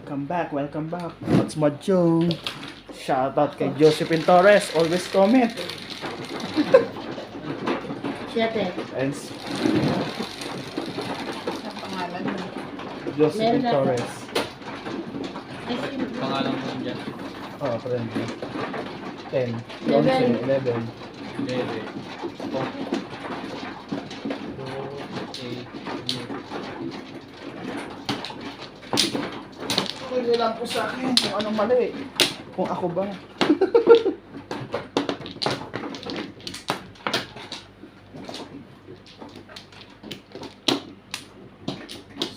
Welcome back. What's Majong? Shoutout kay Josephine Torres. Always comment. Siyete. And Ang pangalan mo. Josephine Meron na. Torres. Ay, sino? Pangalan mo dyan. Oh, friend. 10. 11. 11. Bebe. Pwede lang po sa akin kung anong mali. Kung ako ba.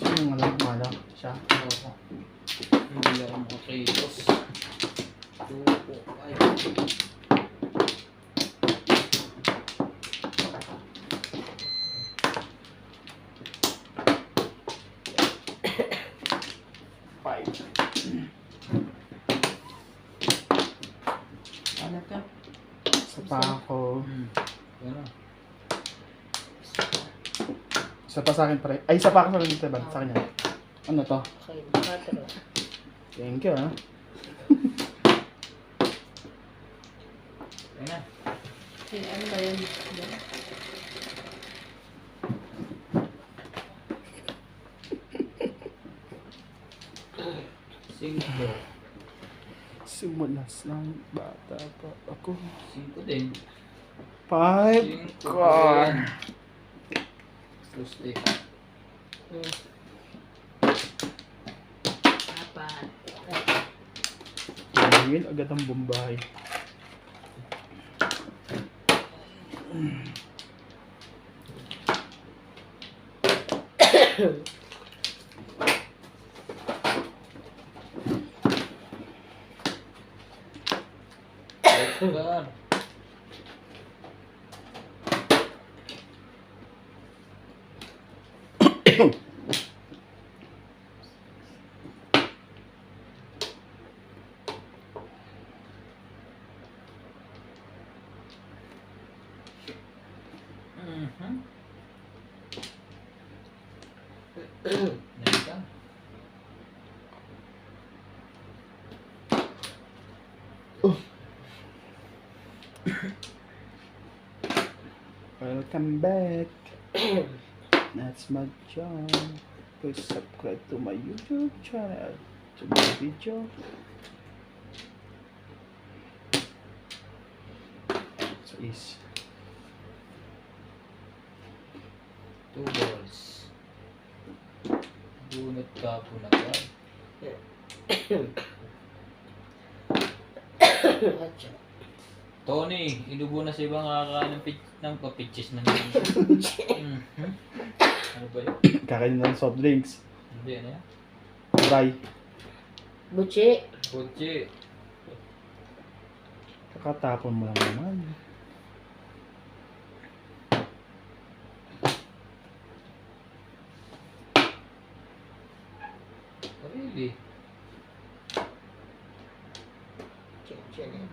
Sino nga lang mala? Siya. Oo. Hindi ako makakilos. Ay. Five. Ano ka? Isa pa ako. Ano? Isa pa sa akin pare. Ay, isa pa ako sa akin. Diba? Sa kanya. Ano to? Okay, 4. Thank you, ha? Ayun na. Ano ba yun? Cinco. Simulas lang bata pa ako. Cinco din. 5. Cinco. God. Tuesday. Apat. Tingin agad ang Bombay. Edgar. Next ka. Welcome back. That's my job. Please subscribe to my YouTube channel. To my video. So is 2 balls. Bunot ka po na ka. Tony, inubo na sa ibang nakakain ng papitches na naman. Ano ba yun? kakain ng soft drinks. Hindi, ano yan? Dry. Buchi. Kotse. Kakatapon mo lang naman. Really?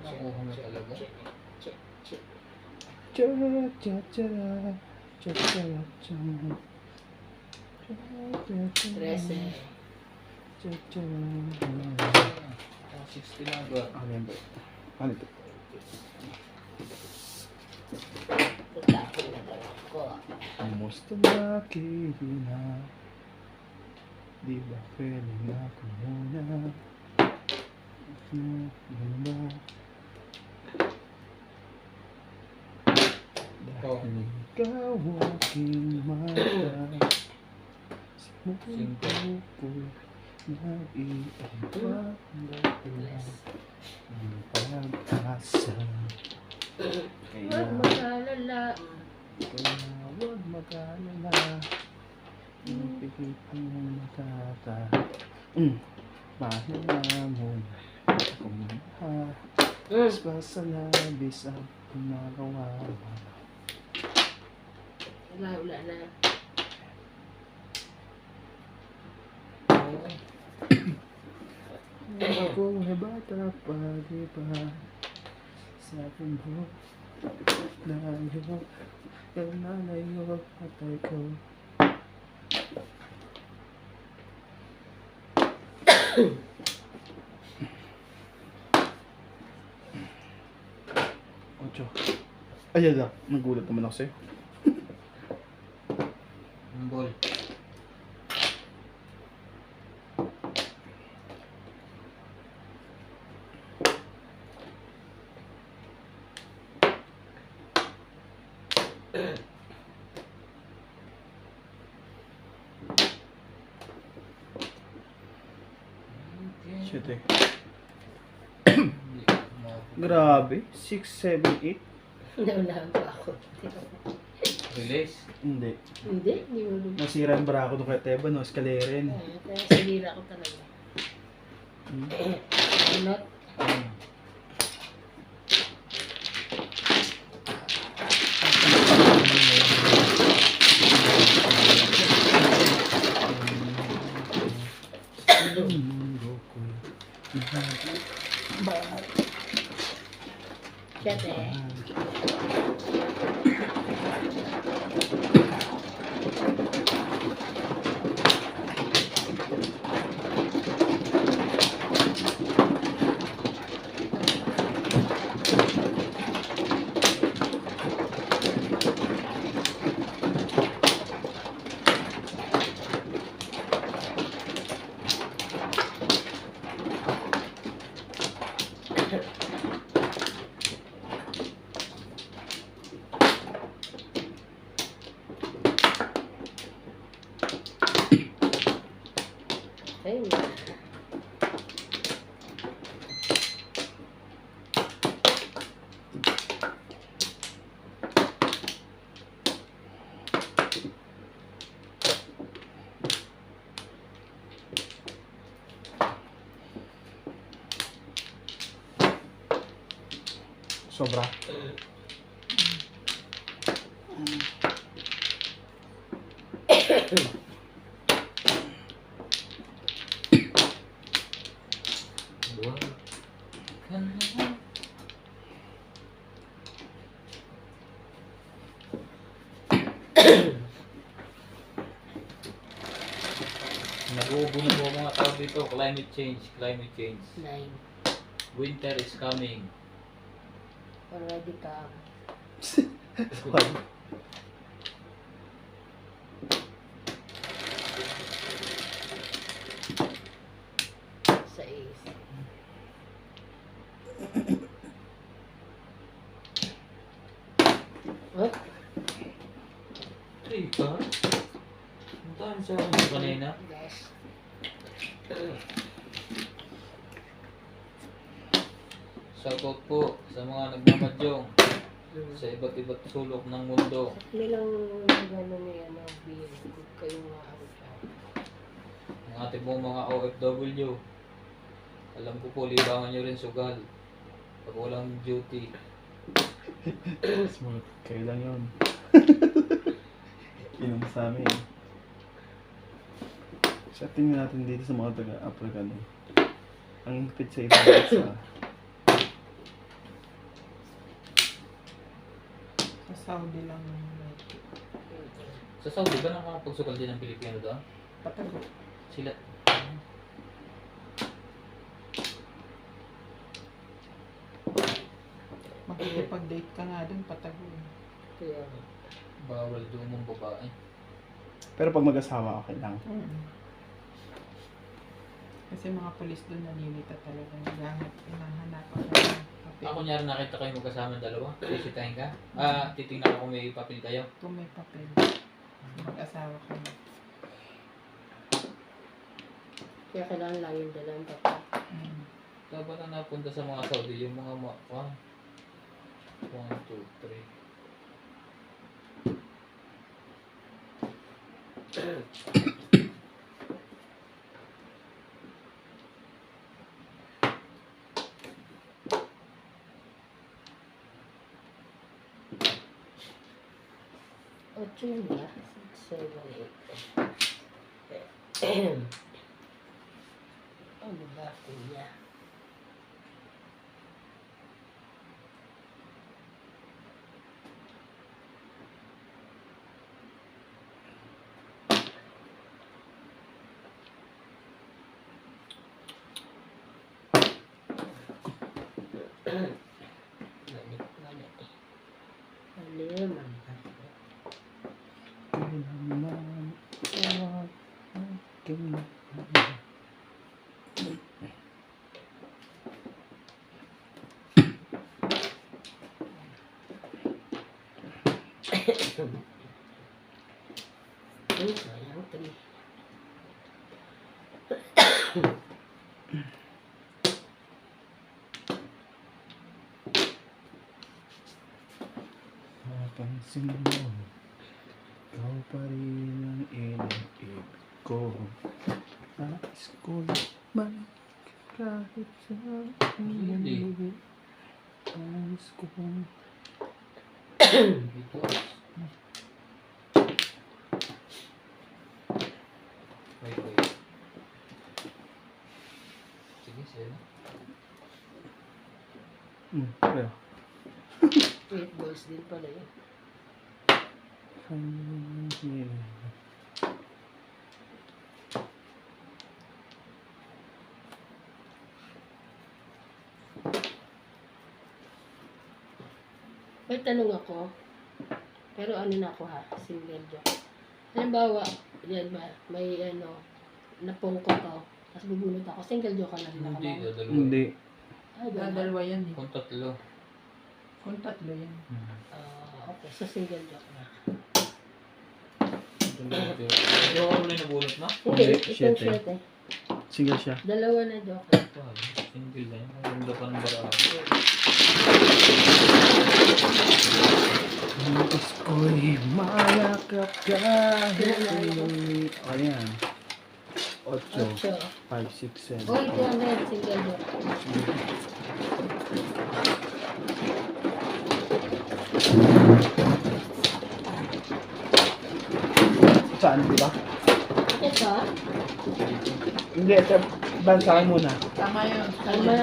Nakuha mo talaga? Chara cha chara. Chara cha. 13. Chara. 60 na ba? Ano yan ba? Ano ito? Tatapon na daw ako. Kumusta ba na? Di ba feeling ako muna? Ano ba? Dahil ikaw aking mata sa mundo ko'y naiiba ang pag-asa. Kaya Huwag mag-alala. huwag mag-alala. Pipigit mong matata. Pahinga mo kung mahas pa sa labis ang pinagawa mo. Wala na. Ako ay bata pa, di ba? Sa puno layo, yung nalayo patay ko. Ay, ala. Nagulat naman ako sa'yo. Ang ball. Shit eh. Hindi mo- Grabe. 6, 7, 8. Naunahan pa ako. Release. Hindi. Hindi mo rin. Nasira yung bara ko doon kay Teba, no? Escalerin. Kaya sinira ko talaga. Hmm. Not. Hmm. Siyete. Ayun na. Sobra. Wow. Ganda. Nag-uubo na po ang mga tao dito. Climate change. Climate change. 9. Winter is coming. Already come. Why? Sa is. Oh, 3 ka? Ang dami sa akin kanina. yes. Shoutout po sa mga nagmamadyong sa iba't iba't sulok ng mundo. Nilang gano'n na yan ang beer. Huwag kayong maharap. Ang ating pong mga OFW. Alam ko po, libangan nyo rin sugal. Pag walang duty. Smooth. Kayo lang yun. Inom sa amin. Sa tingnan natin dito sa mga taga-African. Ang higpit sa ibang bansa. Sa Saudi lang may Sa Saudi ba nakakapagsugal din ng Pilipino doon? patago. Sila. Makikipag-date ka nga dun, patago. Kaya, Bawal doon mong babae. Pero pag mag-asawa, okay lang. Kasi mga polis dun naninita talaga. Hinahanapan ka ng papel. Ako nyari nakita kayo magkasama dalawa. Sisitahin ka. Titingnan ko kung may papel kayo. Kung may papel, mag-asawa ka na. kaya kailangan lang yung dalang papa. Dapat na napunta sa mga Saudi yung mga 1, 2, 3. Ocho yun ba? 6, 7, 8. Ano ba kuya? Ganit. Lima. Kailanman tawag aking Ay, sayang. 3. mapansin mo. Ikaw pa rin ang iniibig ko. Nais ko man kahit sa Hindi. mundo. Nais ko Dito. Wait, wait. Sige, sige na. pero 8 balls din pala yun. May tanong ako. Pero ano na ako ha, single joke. Halimbawa, yan ba, may napungkot ako, tapos bubunot ako, single joke ka na rin ako. Hindi, dadalawa. hindi. Ay, ganun. Dadalwa yan eh. Kung tatlo. Kung tatlo yan. Okay, so single joke na. Ito ako ulit nabunot na? Hindi, Hindi, itong siyete. 7. Single siya. Dalawa na joke. Single lang. Ang ganda pa ng baraan. Nais ko'y mayakap kahit ngayon. Ano yan? 8, 8. 5, 6, 7. Oh, ito ang single joke. Saan, di ba? Ito, Hindi, ito. Bansahan muna. Tama yun. tama.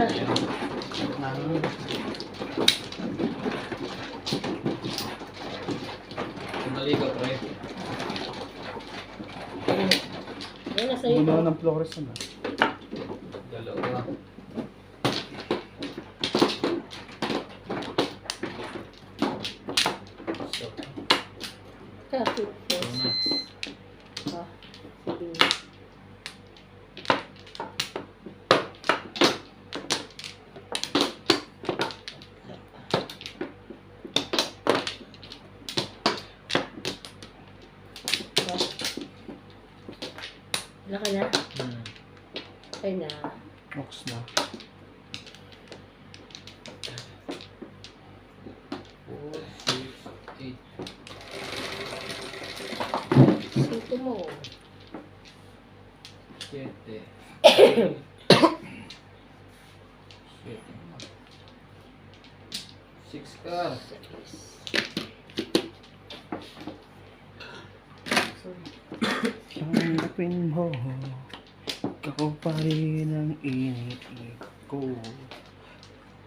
Sandali ka, pre. Yan, nasa iyo. Gulo ng flores na. Dalawa. So, Kasi, ito na. sige. Laki na? Okay na. Ox na. 4, 6, 8. Sito mo. 7. 6 ka. Tanggapin mo. Ikaw pa rin ang iniibig ko.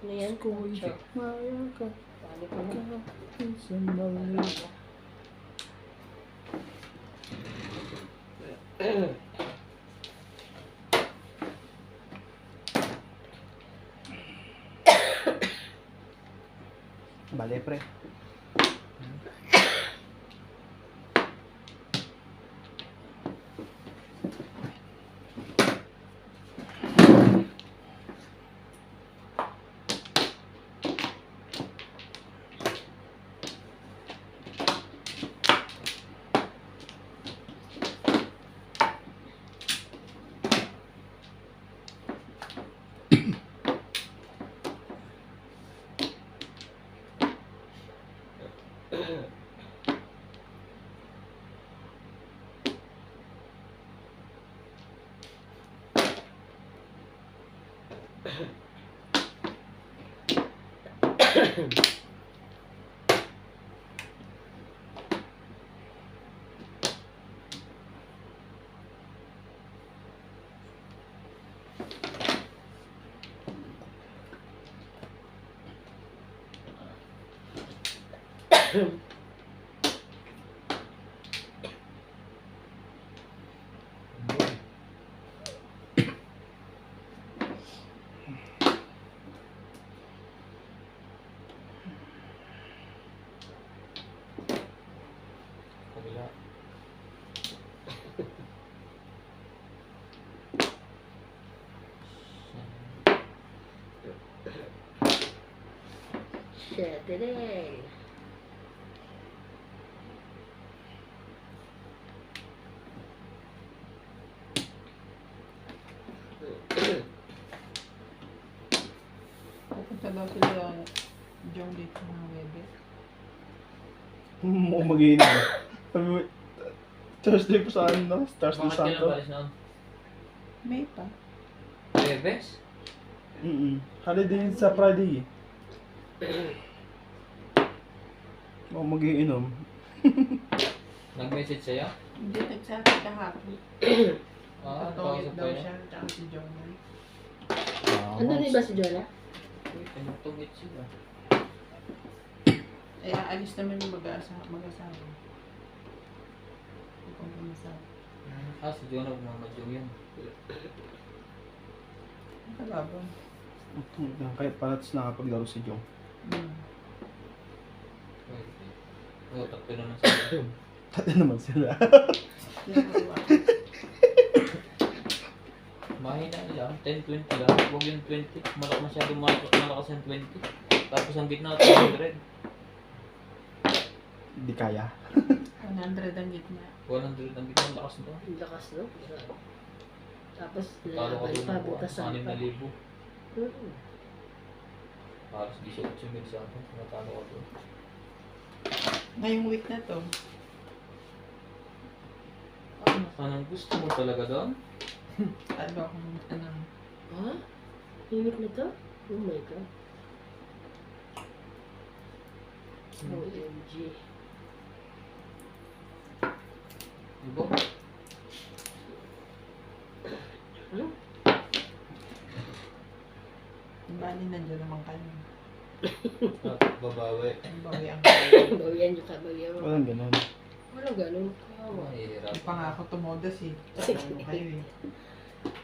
Ano yan? Ko'y Sure. mayakap Paano ko na? kahit sandali. Bale, pre. Today. Pupunta daw sila Jong dito ng Webes. Mo mag-iinom. Sabi mo, Thursday pa sa ano? Thursday Bakit kailan Santo? balis noon? May pa. Bebes? Holiday yun sa Friday. Mo mag-iinom. Nag-message sa'yo? Hindi, nagsabi kahapon. Nakausap Tatawid daw kayo? siya, tsaka si Jong. Ano rin ba si Jonah? Uy, tinutungit sila. Eh, aalis naman yung mag-asawa. Kung pumasawa. Si Jonah, mamadyo yun. Kalabang. Kahit parats nakapaglaro si Jong. Oo, tatlo naman sila. Pati naman sila. Mahina lang, 10-20 lang. Huwag yung 20. Masyadong malakas yung 20. Tapos ang gitna, 200. Hindi kaya. 100 ang gitna. 100 ang gitna, lakas doon. Ang lakas, no? Tapos, Talo ka nalaban doon pa, ng butasan pa. 6,000. Hmm. Halos 18,000 sa akin. Natalo ka doon. Ngayong week na to. Anong gusto mo talaga doon? Ano akong Ha? Limit na to? Oh my God. OMG. Diba? Ano? bali nandiyan naman kayo. Babawi. Ang bawi ang Bawian nyo ka, bawian mo. Walang ganun. Walang ganun. Kawa. Mahirap. Hindi pa nga ako tumodas eh. Ano kayo eh.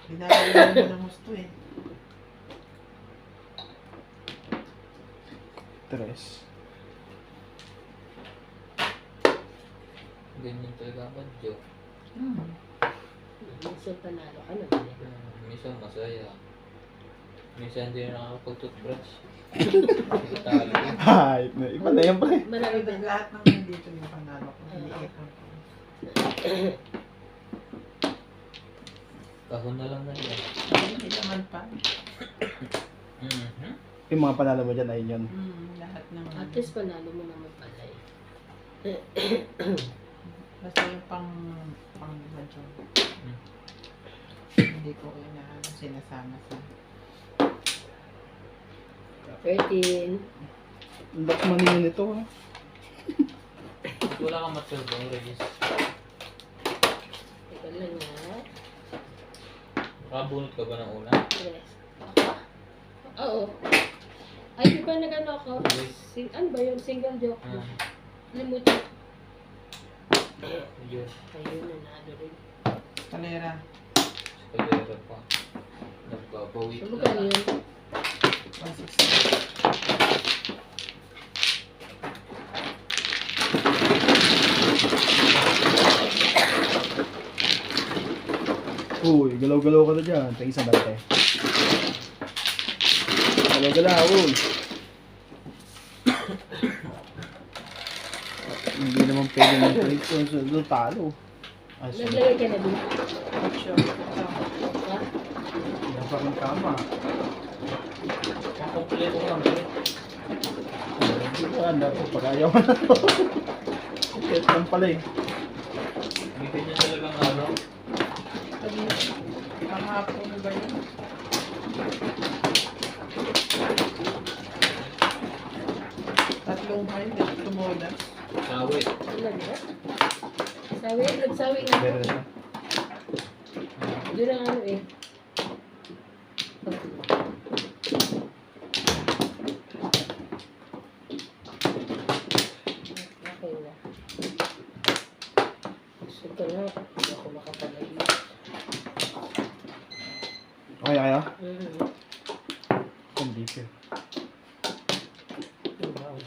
Dinagawa mo ng gusto eh. Tres. Ganyan talaga ang badyo. Minsan panalo ka naman eh. Minsan masaya. Minsan hindi na nakakapag-toothbrush. Talo. Ay, iba na yan pre. Marami Pero ba? lahat ng nandito yung panalo ko. Hindi ipon ko. Kahon na lang na yan. Hindi naman pa. Yung mga panalo mo dyan ay yun. Lahat naman. At least panalo mo naman pala eh. Basta yung pang badyo. Hindi ko sinasama sa 13. Ang lakas maningin nito ha. Ba't wala kang matulbong, Regis? Teka lang ha. Nakabunot ka ba ng una? Yes. Ako? Oo. Ay, di ba nag-ano ako? Ano ba yun? Single joke. Limutin. Yun. Ayun, nanalo rin. kalera. Kalera pa. Nagbabawi So, magkano yun? 160. Uy, galaw-galaw ka na dyan. Tingin sa bante. Galaw-galaw, uy. Hindi naman pwede ng trade so talo. Ay, sorry. Naglagay ka na din. Ocho. Ha? Yan pa rin tama. Ang kompleto lang eh. Hindi ko alam po pag ayaw mo na to. Kahit lang pala eh. May ganyan talagang ano. Kahapon ba yun? Tatlong kayo, hindi tumodas. Sawi. Talaga? Sawi? Nagsawi na ako. Meron na siya. Doon ang ano eh. Okay na. Gusto ko na. Hindi ako makapalagi. Okay, kaya? Mm-hmm. Condition. Wow.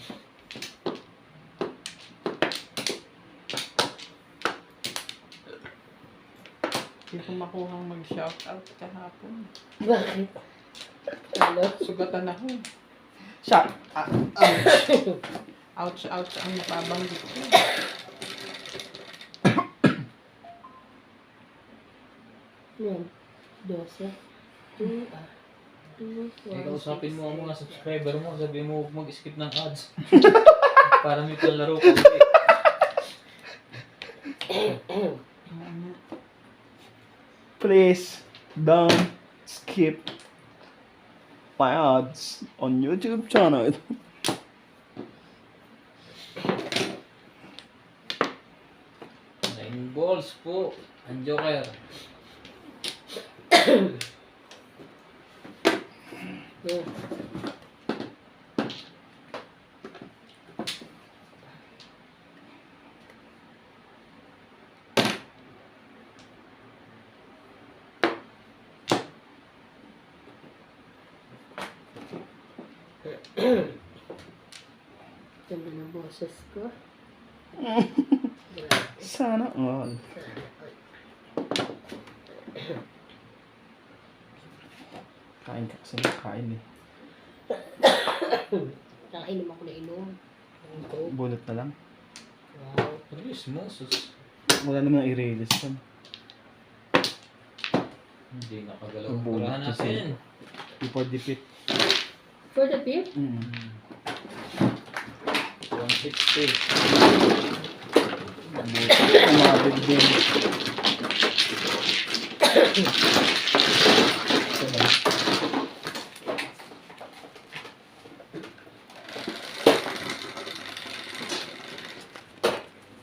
Hindi ko makuhang mag-shoutout kahapon. Bakit? Ano? Sugatan ako. Shot. Ouch, ouch ang napabanggit ko. Yan. 12. 2, 2, 4, Eh, kausapin mo ang mga subscriber mo, sabihin mo huwag mag-skip ng ads. Para may panlaro ka ulit. Ano? Please don't skip my ads on YouTube channel. Nine balls po. Ang Joker. Yan. Ganda ng boses ko. Sana all. Kain ka kasi kain eh. Nakainom ako na inom. Ang coke. Bulot na lang. Wow. Release mo, sus. Wala namang i-release yan. Hindi nakagalaw. Ang bullet Purahan kasi. natin. Before defeat. For the fifth? 160. Umabig din.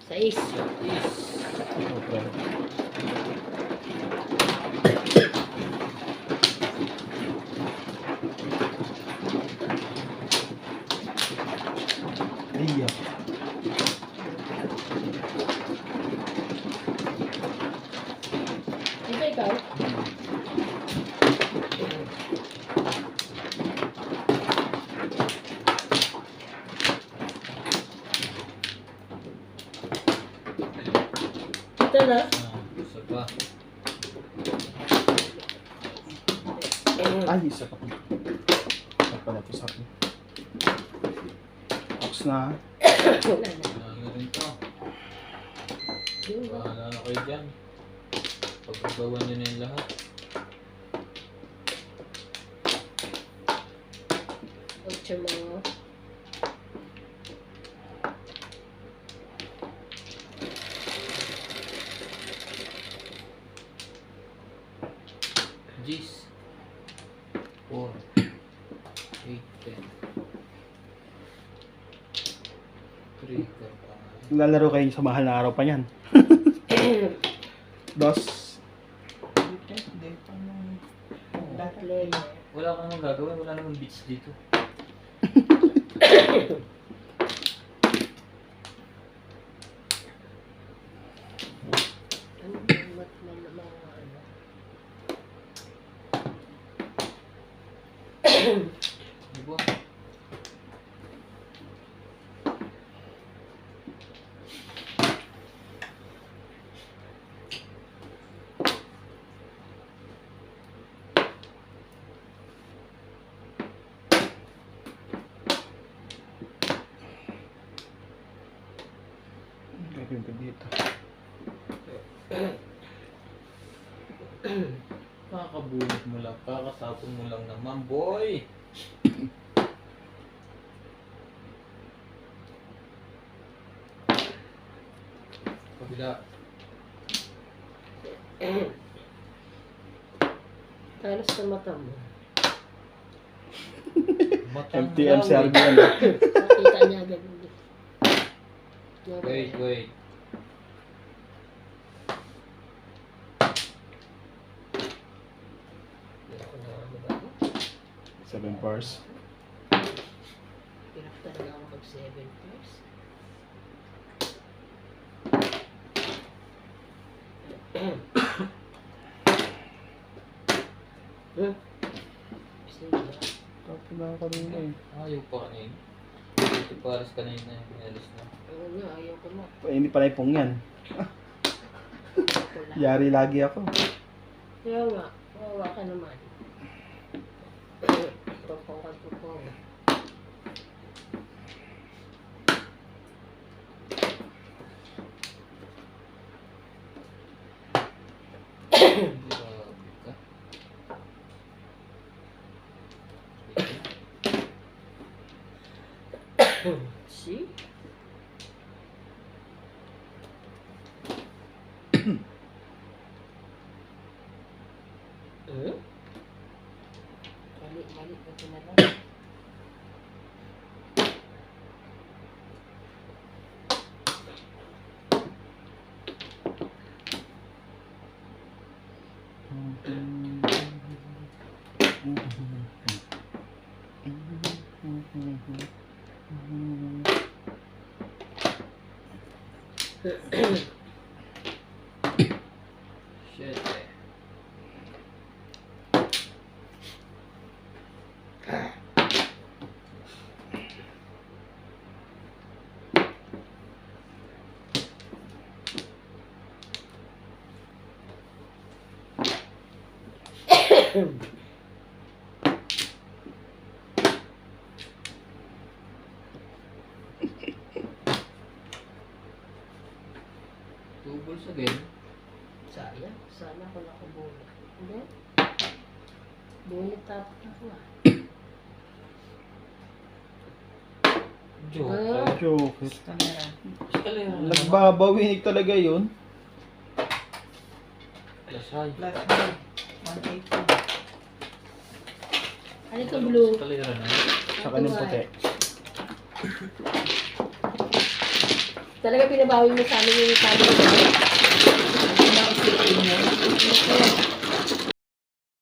Sais. Okay. Iya. Ito ikaw? Ito na. Isa pa. Ay, isa pa. Isa pa na to sa akin. Tapos na. Wala na. Ano rin to. Yun na. Bahala na kayo dyan. Pagkagawan nyo na yung lahat. Ocho mo. G's. 4. 8, 10. 3, 4, Lalaro kayo sa mahal na araw pa yan. Dos. Depende pa ng Battle. Wala kang magagawin, wala namang beats dito. Ano ba mga ano? Di ba? Gagawin ko dito. Kakabunot mo lang, kakasapon mo lang naman, boy! Kabila. Talos sa mata mo. Matang MTM si daw, Argon. Nakita niya agad. Wait, wait. Seven bars. Hirap talaga ako pag 7 pairs. Sige. Tapos na ako rin eh. Ayaw pa kanina. Ito pares kanina, inalis na. Oo nga, ayaw ko na. Hindi pala ipong yan. Ito lang. Yari lagi ako. Kaya nga, kawawa ka naman. Pagpangkat ko po. See? Mali. Ito na lang. Shit. Two balls again. Sayang. Sana ako nakabunot. Hindi? Bunot tapos ako ah. Joker. Joker. Camera. Escalera na naman. Nagbabawinig talaga yun. Plus high. Plus 180. Ano ito blue? Escalera na. Sa kanang puti. Talaga pinabawi mo sa amin yung sabi ko.